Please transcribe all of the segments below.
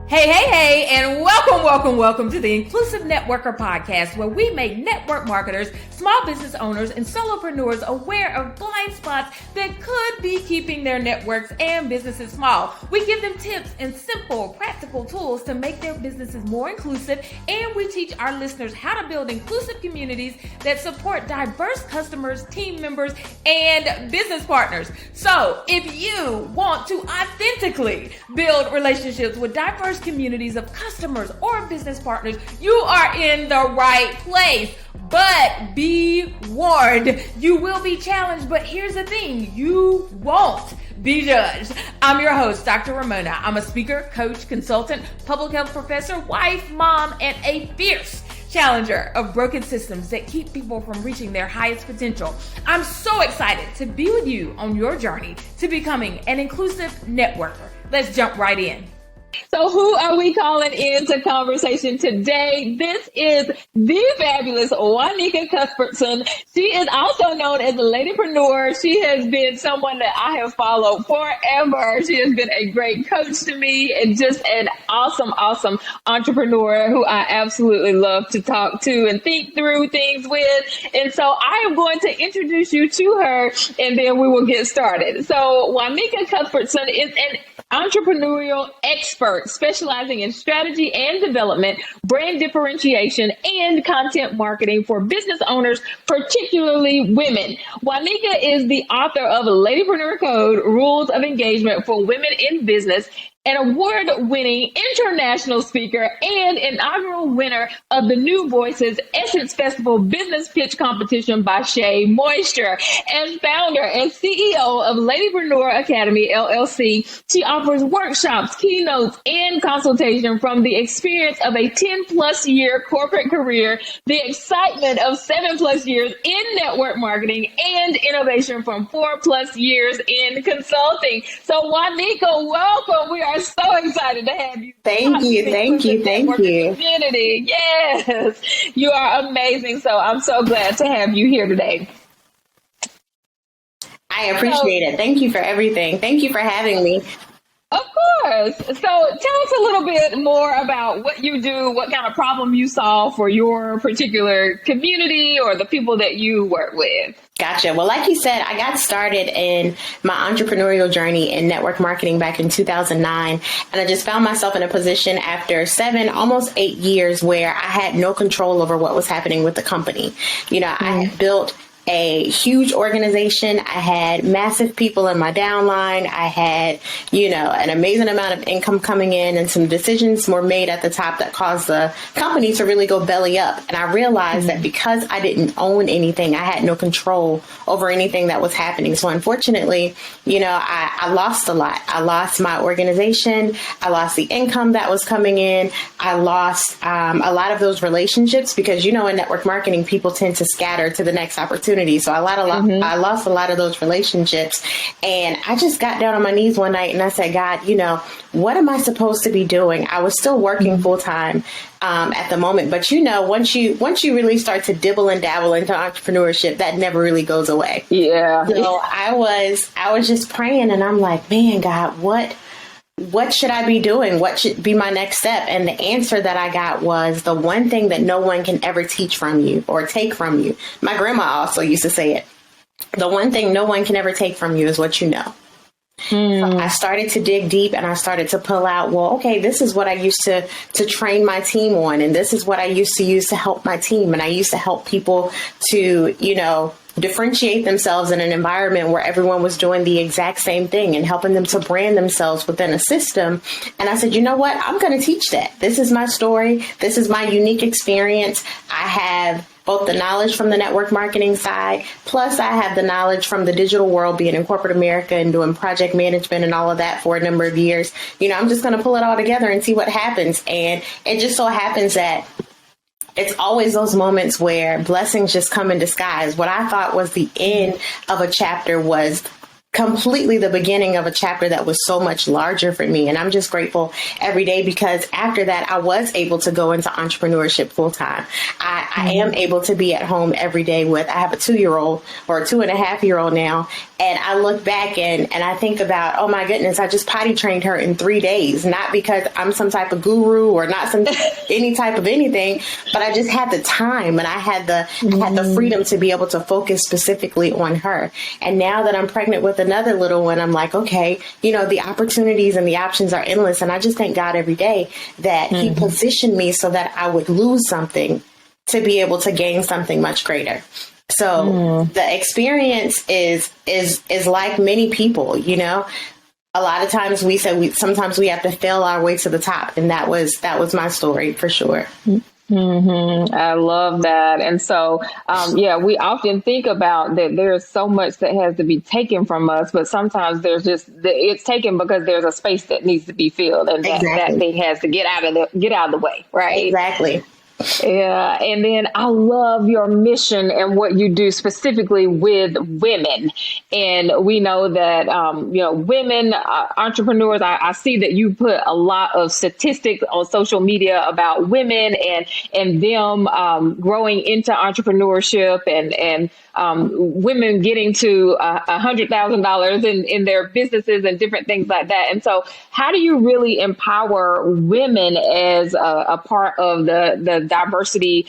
Hey, and welcome to the Inclusive Networker Podcast, where we make network marketers, small business owners, and solopreneurs aware of blind spots that could be keeping their networks and businesses small. We give them tips and simple, practical tools to make their businesses more inclusive, and we teach our listeners how to build inclusive communities that support diverse customers, team members, and business partners. So, if you want to authentically build relationships with diverse communities of customers or business partners, you are in the right place. But be warned, you will be challenged, but here's the thing, you won't be judged. I'm your host, Dr. Raymona. I'm a speaker, coach, consultant, public health professor, wife, mom, and a fierce challenger of broken systems that keep people from reaching their highest potential. I'm so excited to be with you on your journey to becoming an inclusive networker. Let's jump right in. So who are we calling into conversation today? This is the fabulous Juanika Cuthbertson. She is also known as a Ladypreneur. She has been someone that I have followed forever. She has been a great coach to me and just an awesome entrepreneur who I absolutely love to talk to and think through things with. And so I am going to introduce you to her and then we will get started. So Juanika Cuthbertson is an entrepreneurial expert specializing in strategy and development, brand differentiation, and content marketing for business owners, particularly women. Juanika is the author of Ladypreneur Code, Rules of Engagement for Women in Business, an award-winning international speaker and inaugural winner of the New Voices Essence Festival Business Pitch Competition by Shea Moisture. As founder and CEO of Ladypreneur Academy, LLC, she offers workshops, keynotes, and consultation from the experience of a 10-plus year corporate career, the excitement of 7-plus years in network marketing, and innovation from 4-plus years in consulting. So, Juanika, welcome. We are so excited to have you. Thank you. Community. Yes, you are amazing. So I'm so glad to have you here today. I appreciate it. Thank you for everything. Thank you for having me. Of course. So tell us a little bit more about what you do, what kind of problem you solve for your particular community or the people that you work with. Gotcha. Well, like you said, I got started in my entrepreneurial journey in network marketing back in 2009. And I just found myself in a position after 7, almost 8 years where I had no control over what was happening with the company. You know, I had built a huge organization. I had massive people in my downline. I had, an amazing amount of income coming in, and some decisions were made at the top that caused the company to really go belly up. And I realized that because I didn't own anything, I had no control over anything that was happening. So unfortunately, I lost a lot. I lost my organization. I lost the income that was coming in. I lost a lot of those relationships because, in network marketing, people tend to scatter to the next opportunity. So I lost a lot of those relationships, and I just got down on my knees one night and I said, God, what am I supposed to be doing? I was still working full time at the moment, but once you really start to dibble and dabble into entrepreneurship, that never really goes away. Yeah. So I was just praying, and I'm like, man, God, what should I be doing? What should be my next step? And the answer that I got was the one thing that no one can ever teach from you or take from you. My grandma also used to say it. The one thing no one can ever take from you is what you know. So I started to dig deep, and I started to pull out, this is what I used to train my team on. And this is what I used to use to help my team. And I used to help people to, differentiate themselves in an environment where everyone was doing the exact same thing and helping them to brand themselves within a system. And I said, you know what? I'm going to teach that. This is my story. This is my unique experience. I have both the knowledge from the network marketing side, plus I have the knowledge from the digital world, being in corporate America and doing project management and all of that for a number of years. I'm just going to pull it all together and see what happens. And it just so happens that it's always those moments where blessings just come in disguise. What I thought was the end of a chapter was completely the beginning of a chapter that was so much larger for me. And I'm just grateful every day, because after that, I was able to go into entrepreneurship full time. I am able to be at home every day I have a 2-year-old or a 2.5-year-old now. And I look back and I think about, oh my goodness, I just potty trained her in 3 days, not because I'm some type of guru or not any type of anything, but I just had the time and I had the freedom to be able to focus specifically on her. And now that I'm pregnant with another little one, I'm like, okay, the opportunities and the options are endless. And I just thank God every day that he positioned me so that I would lose something to be able to gain something much greater. So the experience is like many people, a lot of times we said sometimes we have to fail our way to the top. And that was my story for sure. I love that. And so, we often think about that there's so much that has to be taken from us, but sometimes it's taken because there's a space that needs to be filled, and that thing has to get out of the way. Right. Exactly. Yeah. And then I love your mission and what you do specifically with women. And we know that, women entrepreneurs, I see that you put a lot of statistics on social media about women and them growing into entrepreneurship and women getting to $100,000 in their businesses and different things like that. And so how do you really empower women as a part of the diversity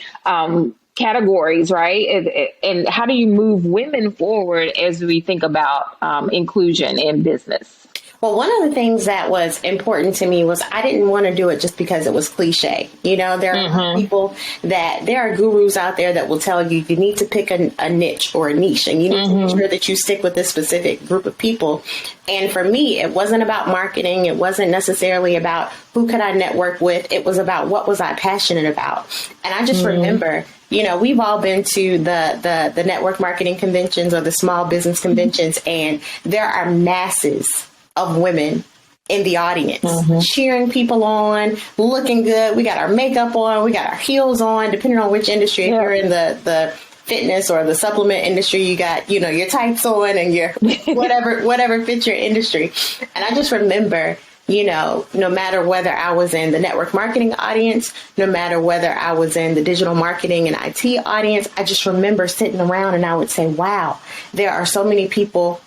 categories, right? And how do you move women forward as we think about inclusion in business? Well, one of the things that was important to me was I didn't want to do it just because it was cliche. There are people there are gurus out there that will tell you need to pick a niche or a niche, and you need to make sure that you stick with this specific group of people. And for me, it wasn't about marketing. It wasn't necessarily about who could I network with. It was about what was I passionate about. And I just remember, we've all been to the network marketing conventions or the small business conventions, and there are masses of women in the audience cheering people on, looking good. We got our makeup on, we got our heels on, depending on which industry. If you're in the fitness or the supplement industry, you got, your tights on and your whatever fits your industry. And I just remember, no matter whether I was in the network marketing audience, no matter whether I was in the digital marketing and IT audience, I just remember sitting around and I would say, wow, there are so many people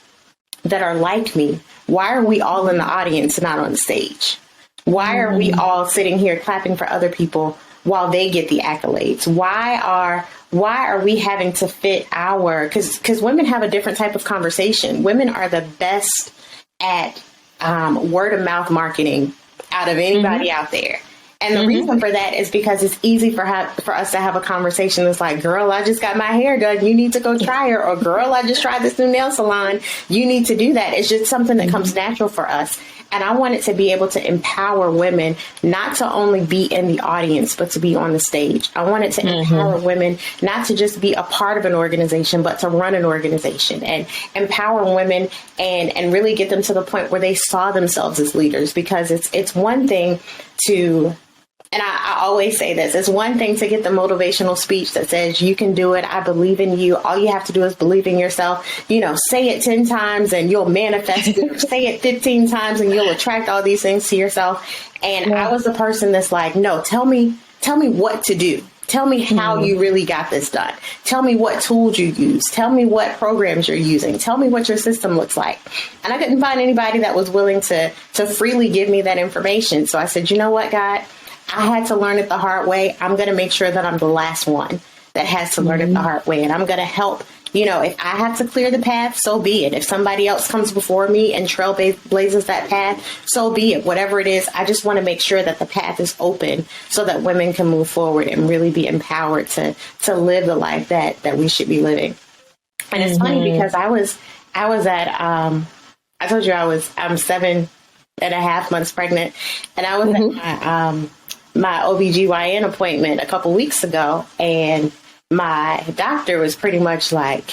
that are like me. Why are we all in the audience and not on the stage? Why are we all sitting here clapping for other people while they get the accolades? Why are we having to fit because women have a different type of conversation. Women are the best at word of mouth marketing out of anybody out there. And the reason for that is because it's easy for us to have a conversation that's like, girl, I just got my hair done. You need to go try her. Or girl, I just tried this new nail salon. You need to do that. It's just something that comes natural for us. And I wanted to be able to empower women not to only be in the audience, but to be on the stage. I wanted to empower women not to just be a part of an organization, but to run an organization, and empower women and really get them to the point where they saw themselves as leaders. Because it's one thing to... And I always say this, it's one thing to get the motivational speech that says you can do it. I believe in you. All you have to do is believe in yourself. Say it 10 times and you'll manifest it. Say it 15 times and you'll attract all these things to yourself. And I was the person that's like, no, tell me what to do. Tell me how you really got this done. Tell me what tools you use. Tell me what programs you're using. Tell me what your system looks like. And I couldn't find anybody that was willing to freely give me that information. So I said, you know what, God? I had to learn it the hard way. I'm going to make sure that I'm the last one that has to learn it the hard way. And I'm going to help, if I have to clear the path, so be it. If somebody else comes before me and trailblazes that path, so be it. Whatever it is, I just want to make sure that the path is open so that women can move forward and really be empowered to live the life that we should be living. And it's funny because I was at, I told you I'm 7.5 months pregnant, and I was at my OBGYN appointment a couple weeks ago, and my doctor was pretty much like,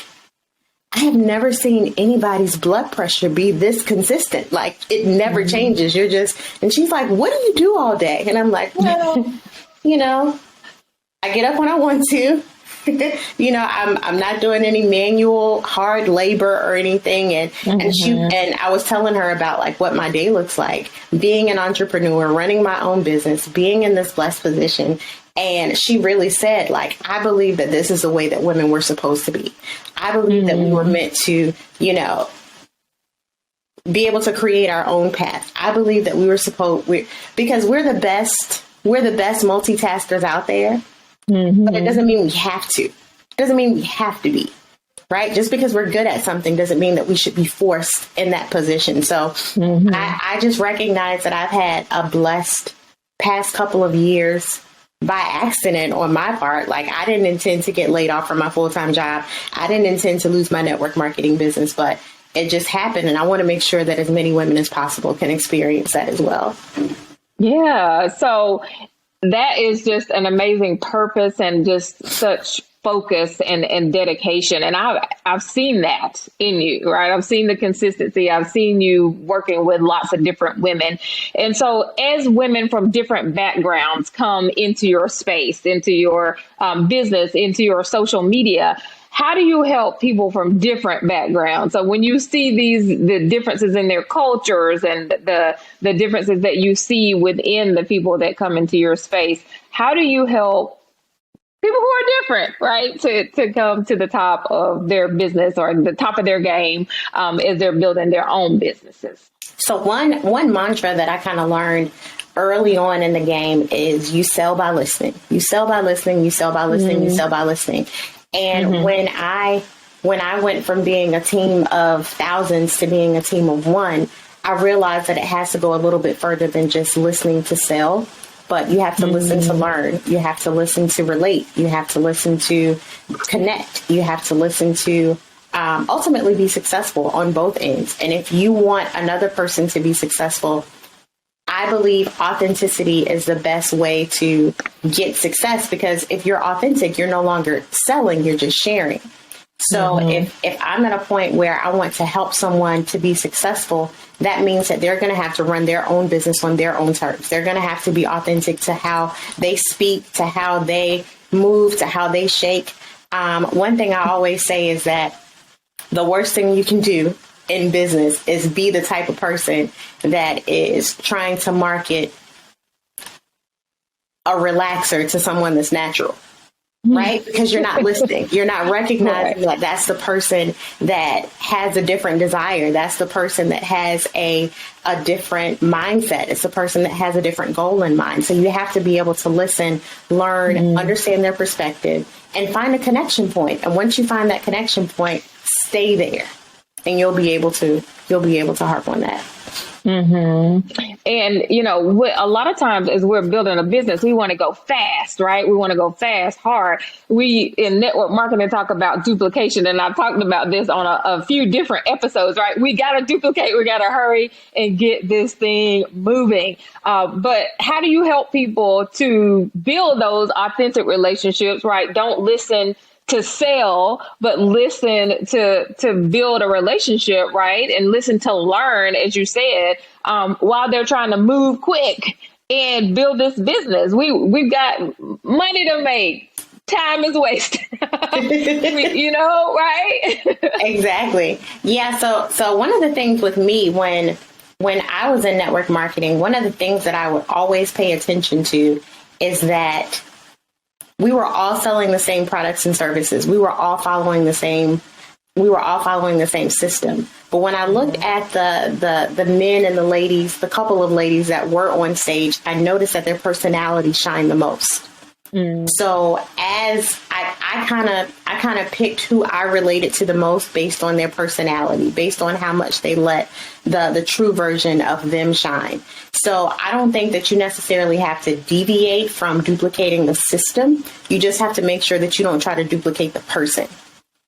I have never seen anybody's blood pressure be this consistent. Like, it never changes. And she's like, what do you do all day? And I'm like, well, I get up when I want to. I'm not doing any manual hard labor or anything. And I was telling her about like what my day looks like, being an entrepreneur, running my own business, being in this blessed position. And she really said, like, I believe that this is the way that women were supposed to be. I believe that we were meant to, be able to create our own path. I believe that because we're the best multitaskers out there, but it doesn't mean we have to. It doesn't mean we have to be, right? Just because we're good at something doesn't mean that we should be forced in that position. So I just recognize that I've had a blessed past couple of years by accident on my part. Like, I didn't intend to get laid off from my full-time job. I didn't intend to lose my network marketing business, but it just happened. And I want to make sure that as many women as possible can experience that as well. Yeah. So that is just an amazing purpose and just such focus and dedication. And I've seen that in you, right? I've seen the consistency. I've seen you working with lots of different women. And so as women from different backgrounds come into your space, into your business, into your social media, how do you help people from different backgrounds? So when you see the differences in their cultures and the differences that you see within the people that come into your space, how do you help people who are different, right, to come to the top of their business or the top of their game as they're building their own businesses? So one mantra that I kind of learned early on in the game is you sell by listening. You sell by listening. You sell by listening. You sell by listening. And when I went from being a team of thousands to being a team of one, I realized that it has to go a little bit further than just listening to sell, but you have to listen to learn. You have to listen to relate. You have to listen to connect. You have to listen to ultimately be successful on both ends. And if you want another person to be successful, I believe authenticity is the best way to get success, because if you're authentic, you're no longer selling, you're just sharing. So if I'm at a point where I want to help someone to be successful, that means that they're going to have to run their own business on their own terms. They're going to have to be authentic to how they speak, to how they move, to how they shake. One thing I always say is that the worst thing you can do in business is be the type of person that is trying to market a relaxer to someone that's natural, right? Because you're not listening. You're not recognizing that that's the person that has a different desire. That's the person that has a different mindset. It's the person that has a different goal in mind. So you have to be able to listen, learn, understand their perspective, and find a connection point. And once you find that connection point, stay there. And you'll be able to harp on that. And, a lot of times as we're building a business, we want to go fast, right? We want to go fast, hard. We in network marketing talk about duplication. And I've talked about this on a few different episodes, right? We got to duplicate. We got to hurry and get this thing moving. But how do you help people to build those authentic relationships, right? Don't listen to sell, but listen to build a relationship, right? And listen to learn, as you said, while they're trying to move quick and build this business. We've got money to make. Time is wasted, right? Exactly. Yeah. So one of the things with me when I was in network marketing, one of the things that I would always pay attention to is that we were all selling the same products and services. We were all following the same system. But when I looked at the men and the ladies, the couple of ladies that were on stage, I noticed that their personality shined the most. So as I kind of picked who I related to the most based on their personality, based on how much they let the true version of them shine. So I don't think that you necessarily have to deviate from duplicating the system. You just have to make sure that you don't try to duplicate the person.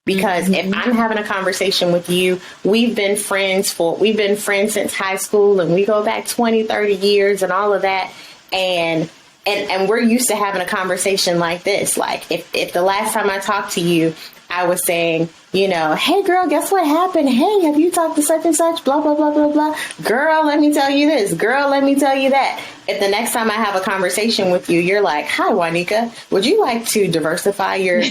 Because if I'm having a conversation with you, we've been friends since high school, and we go back 20, 30 years and all of that. And we're used to having a conversation like this. Like if the last time I talked to you, I was saying, hey, girl, guess what happened? Hey, have you talked to such and such? Blah, blah, blah, blah, blah. Girl, let me tell you this. Girl, let me tell you that. If the next time I have a conversation with you, you're like, hi, Juanika, would you like to diversify your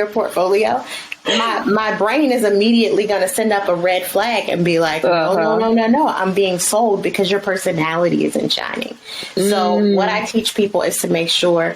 portfolio? My brain is immediately going to send up a red flag and be like, no, I'm being sold because your personality isn't shining. So what I teach people is to make sure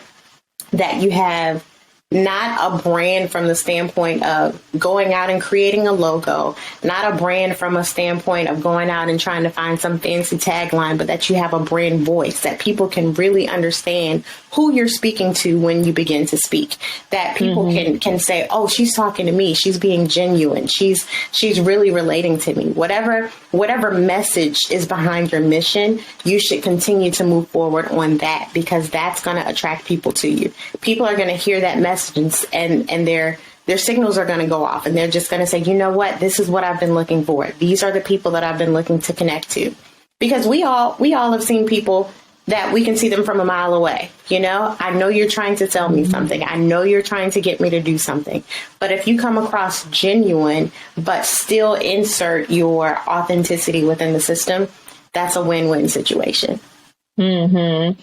that you have not a brand from the standpoint of going out and creating a logo, not a brand from a standpoint of going out and trying to find some fancy tagline, but that you have a brand voice that people can really understand who you're speaking to when you begin to speak, that people can say, oh, she's talking to me. She's being genuine. She's really relating to me. Whatever message is behind your mission, you should continue to move forward on that, because that's going to attract people to you. People are going to hear that message and their signals are going to go off, and they're just going to say, you know what, this is what I've been looking for. These are the people that I've been looking to connect to, because we all have seen people that we can see them from a mile away. I know you're trying to tell me something. I know you're trying to get me to do something. But if you come across genuine, but still insert your authenticity within the system, that's a win-win situation. And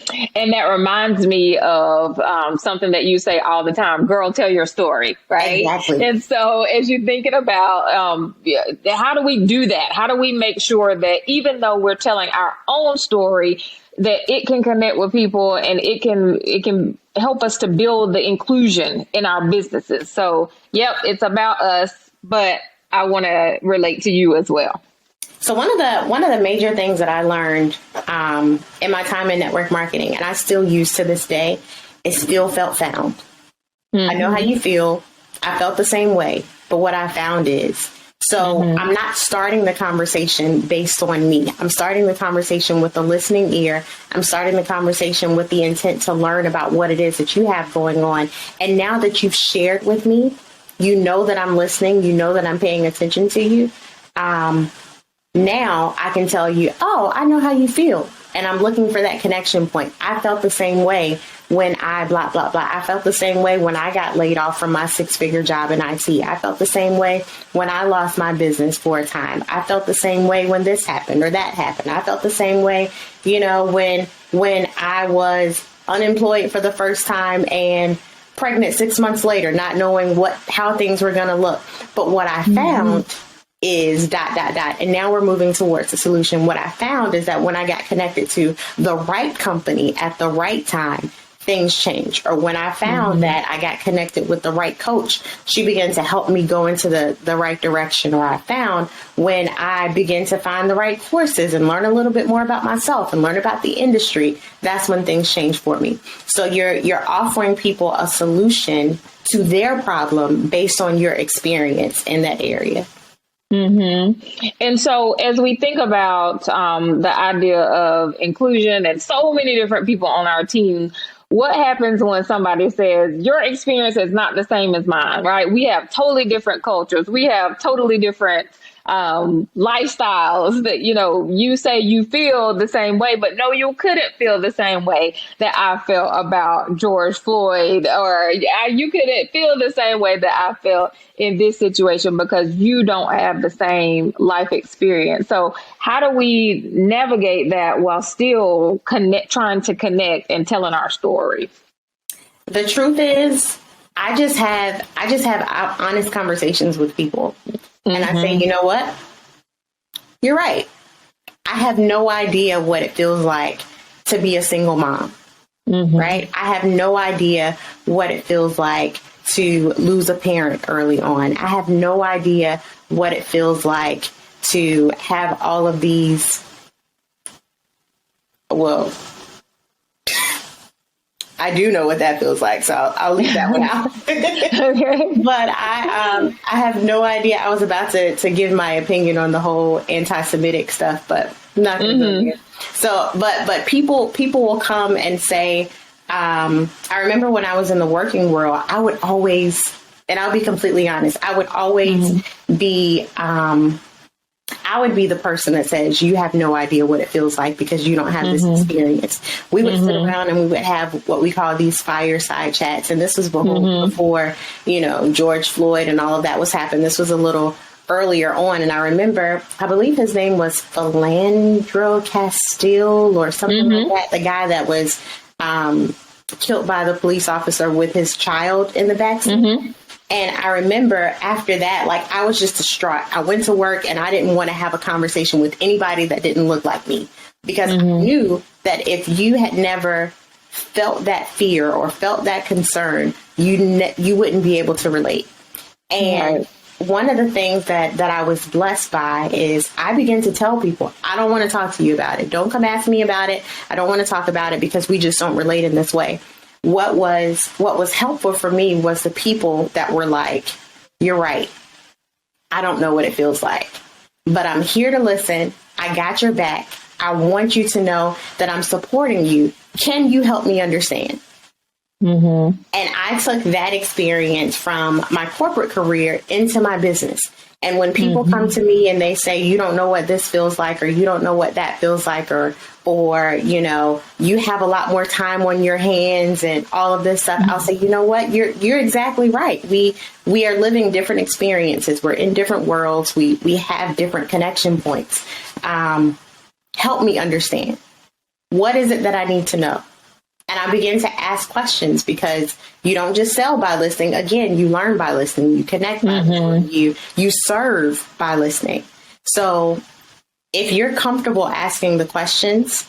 that reminds me of something that you say all the time, girl, tell your story, right? Exactly. And so as you're thinking about how do we do that? How do we make sure that even though we're telling our own story, that it can connect with people and it can help us to build the inclusion in our businesses? So, yep, it's about us, but I want to relate to you as well. So one of the major things that I learned in my time in network marketing, and I still use to this day, is feel, felt, found. I know how you feel. I felt the same way. But what I found is, I'm not starting the conversation based on me. I'm starting the conversation with a listening ear. I'm starting the conversation with the intent to learn about what it is that you have going on. And now that you've shared with me, you know that I'm listening. You know that I'm paying attention to you. Now I can tell you, oh, I know how you feel. And I'm looking for that connection point. I felt the same way when I blah, blah, blah. I felt the same way when I got laid off from my 6-figure job in IT. I felt the same way when I lost my business for a time. I felt the same way when this happened or that happened. I felt the same way, when I was unemployed for the first time and pregnant 6 months later, not knowing how things were going to look. But what I found is ... And now we're moving towards a solution. What I found is that when I got connected to the right company at the right time, things changed. Or when I found that I got connected with the right coach, she began to help me go into the right direction. Or I found when I began to find the right courses and learn a little bit more about myself and learn about the industry, that's when things changed for me. So you're offering people a solution to their problem based on your experience in that area. And so as we think about the idea of inclusion and so many different people on our team, what happens when somebody says your experience is not the same as mine, right? We have totally different cultures. We have totally different lifestyles that, you say you feel the same way, but no, you couldn't feel the same way that I felt about George Floyd, or you couldn't feel the same way that I felt in this situation because you don't have the same life experience. So how do we navigate that while still trying to connect and telling our story? The truth is, I just have honest conversations with people. And I say, you know what? You're right. I have no idea what it feels like to be a single mom, right? I have no idea what it feels like to lose a parent early on. I have no idea what it feels like to have all of these, I do know what that feels like, so I'll leave that one out. But I have no idea. I was about to give my opinion on the whole anti-Semitic stuff, but I'm not going to go here. So, but people will come and say, I remember when I was in the working world, I would always, and I'll be completely honest, I would always be, I I would be the person that says, you have no idea what it feels like because you don't have this experience. We would sit around and we would have what we call these fireside chats. And this was before, you know, George Floyd and all of that was happening. This was a little earlier on. And I remember, I believe his name was Philandro Castile or something like that. The guy that was killed by the police officer with his child in the backseat. And I remember after that, like, I was just distraught. I went to work and I didn't want to have a conversation with anybody that didn't look like me, because I knew that if you had never felt that fear or felt that concern, you wouldn't be able to relate. And one of the things that I was blessed by is I began to tell people, I don't want to talk to you about it. Don't come ask me about it. I don't want to talk about it because we just don't relate in this way. What was helpful for me was the people that were like, you're right. I don't know what it feels like, but I'm here to listen. I got your back. I want you to know that I'm supporting you. Can you help me understand? And I took that experience from my corporate career into my business. And when people come to me and they say, you don't know what this feels like, or you don't know what that feels like, or, you know, you have a lot more time on your hands and all of this stuff, I'll say, you know what, you're exactly right. We are living different experiences. We're in different worlds. We have different connection points. Help me understand. What is it that I need to know? And I begin to ask questions, because you don't just sell by listening. Again, you learn by listening. You connect by listening. You serve by listening. So if you're comfortable asking the questions,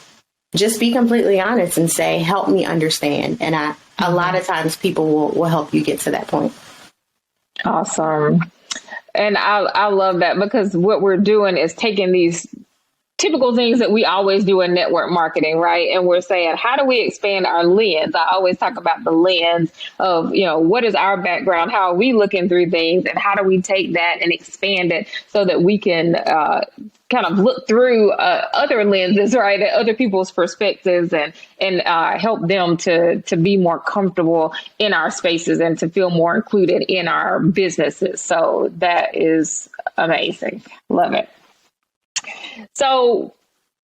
just be completely honest and say, help me understand. And a lot of times people will help you get to that point. Awesome. And I love that, because what we're doing is taking these typical things that we always do in network marketing, right? And we're saying, how do we expand our lens? I always talk about the lens of, you know, what is our background? How are we looking through things? And how do we take that and expand it so that we can kind of look through other lenses, right? At other people's perspectives, and help them to be more comfortable in our spaces and to feel more included in our businesses. So that is amazing. Love it. So,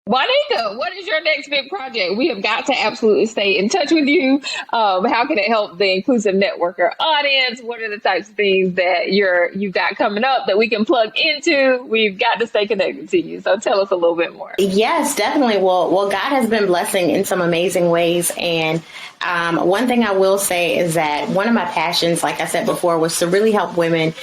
Juanika, what is your next big project? We have got to absolutely stay in touch with you. How can it help the inclusive networker audience? What are the types of things that you've got coming up that we can plug into? We've got to stay connected to you. So tell us a little bit more. Yes, definitely. Well, God has been blessing in some amazing ways. And one thing I will say is that one of my passions, like I said before, was to really help women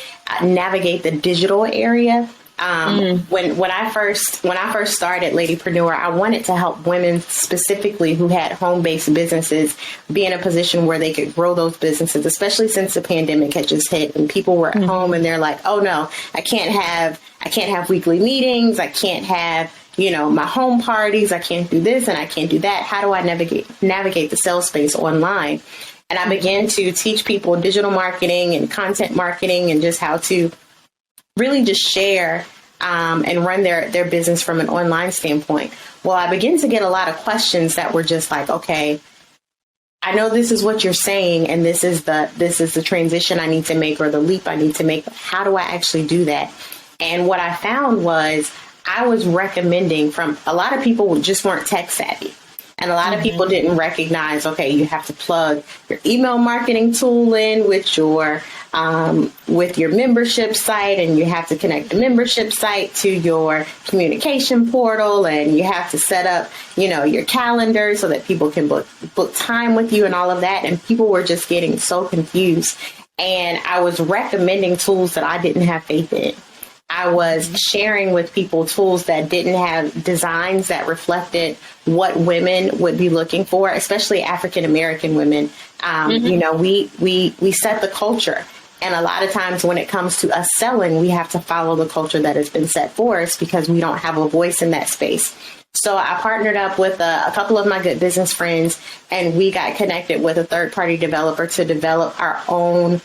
navigate the digital area. When I first started Ladypreneur, I wanted to help women specifically who had home-based businesses be in a position where they could grow those businesses, especially since the pandemic had just hit and people were at home and they're like, oh no, I can't have weekly meetings. I can't have, you know, my home parties. I can't do this and I can't do that. How do I navigate the sales space online? And I began to teach people digital marketing and content marketing and just how to really just share and run their business from an online standpoint. Well, I began to get a lot of questions that were just like, okay, I know this is what you're saying, and this is the transition I need to make, or the leap I need to make. How do I actually do that? And what I found was I was recommending from a lot of people who just weren't tech savvy. And a lot of people didn't recognize, okay, you have to plug your email marketing tool in with your membership site, and you have to connect the membership site to your communication portal, and you have to set up, you know, your calendar so that people can book time with you and all of that. And people were just getting so confused. And I was recommending tools that I didn't have faith in. I was sharing with people tools that didn't have designs that reflected what women would be looking for, especially African American women. You know, we set the culture. And a lot of times when it comes to us selling, we have to follow the culture that has been set for us because we don't have a voice in that space. So I partnered up with a couple of my good business friends, and we got connected with a third-party developer to develop our own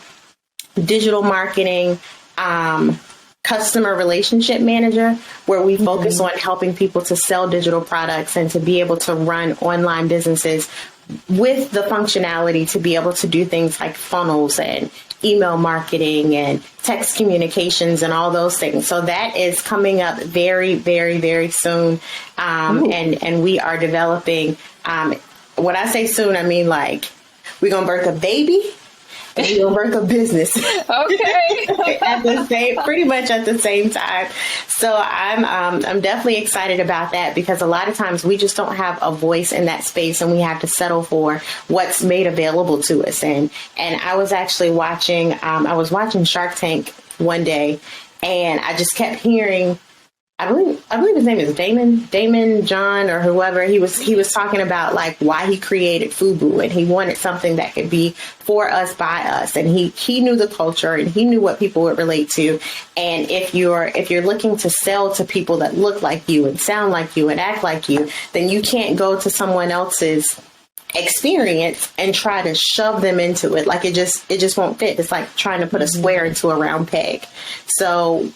digital marketing customer relationship manager, where we focus on helping people to sell digital products and to be able to run online businesses with the functionality to be able to do things like funnels and email marketing and text communications and all those things. So that is coming up very, very, very soon. And we are developing, when I say soon, I mean like we're going to birth a baby and we're going to birth a business. Okay. Pretty much at the same time. So I'm definitely excited about that, because a lot of times we just don't have a voice in that space and we have to settle for what's made available to us. And I was actually watching Shark Tank one day, and I just kept hearing, I believe his name is Damon John or whoever. He was talking about like why he created FUBU, and he wanted something that could be for us, by us. And he knew the culture and he knew what people would relate to. And if you're looking to sell to people that look like you and sound like you and act like you, then you can't go to someone else's experience and try to shove them into it. Like it just won't fit. It's like trying to put a square into a round peg. So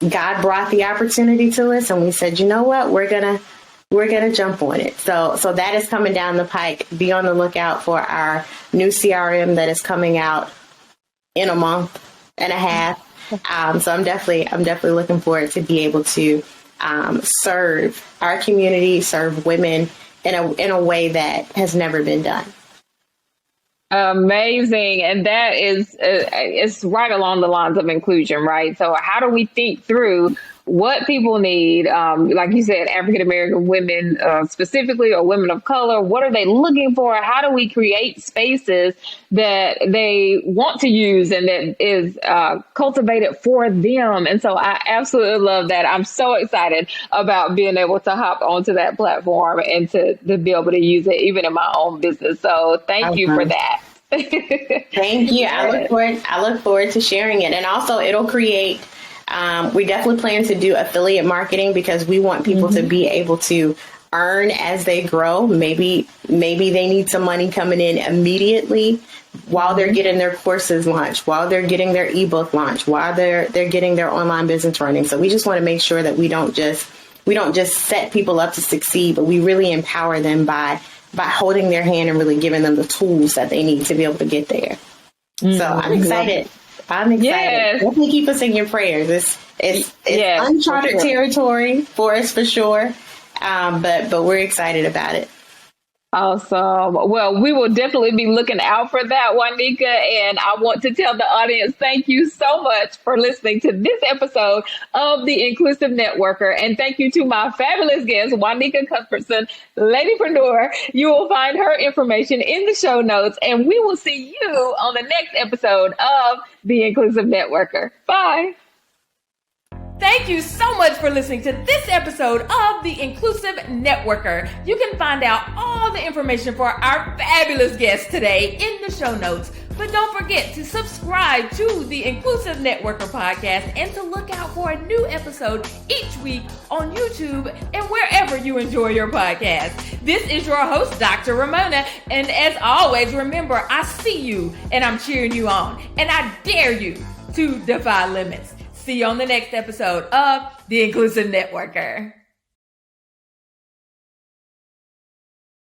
God brought the opportunity to us, and we said, you know what, we're gonna jump on it. So that is coming down the pike. Be on the lookout for our new CRM that is coming out in a month and a half. So I'm definitely looking forward to be able to serve our community, serve women in a way that has never been done. Amazing. And that is, it's right along the lines of inclusion, right? So how do we think through what people need? Like you said, African-American women specifically, or women of color, what are they looking for? How do we create spaces that they want to use and that is cultivated for them? And so I absolutely love that. I'm so excited about being able to hop onto that platform and to be able to use it even in my own business. So thank you for that. Thank you. I look forward to sharing it. And also it'll create, we definitely plan to do affiliate marketing, because we want people to be able to earn as they grow. Maybe they need some money coming in immediately while they're getting their courses launched, while they're getting their ebook launched, while they're getting their online business running. So we just want to make sure that we don't just set people up to succeed, but we really empower them by holding their hand and really giving them the tools that they need to be able to get there. So I'm excited. Yes. Definitely keep us in your prayers. It's uncharted territory for us for sure. But we're excited about it. Awesome. Well, we will definitely be looking out for that, Juanika. And I want to tell the audience, thank you so much for listening to this episode of The Inclusive Networker. And thank you to my fabulous guest, Juanika Cuthbertson, Ladypreneur. You will find her information in the show notes, and we will see you on the next episode of The Inclusive Networker. Bye. Thank you so much for listening to this episode of The Inclusive Networker. You can find out all the information for our fabulous guest today in the show notes. But don't forget to subscribe to The Inclusive Networker podcast and to look out for a new episode each week on YouTube and wherever you enjoy your podcast. This is your host, Dr. Raymona. And as always, remember, I see you and I'm cheering you on. And I dare you to defy limits. See you on the next episode of The Inclusive Networker.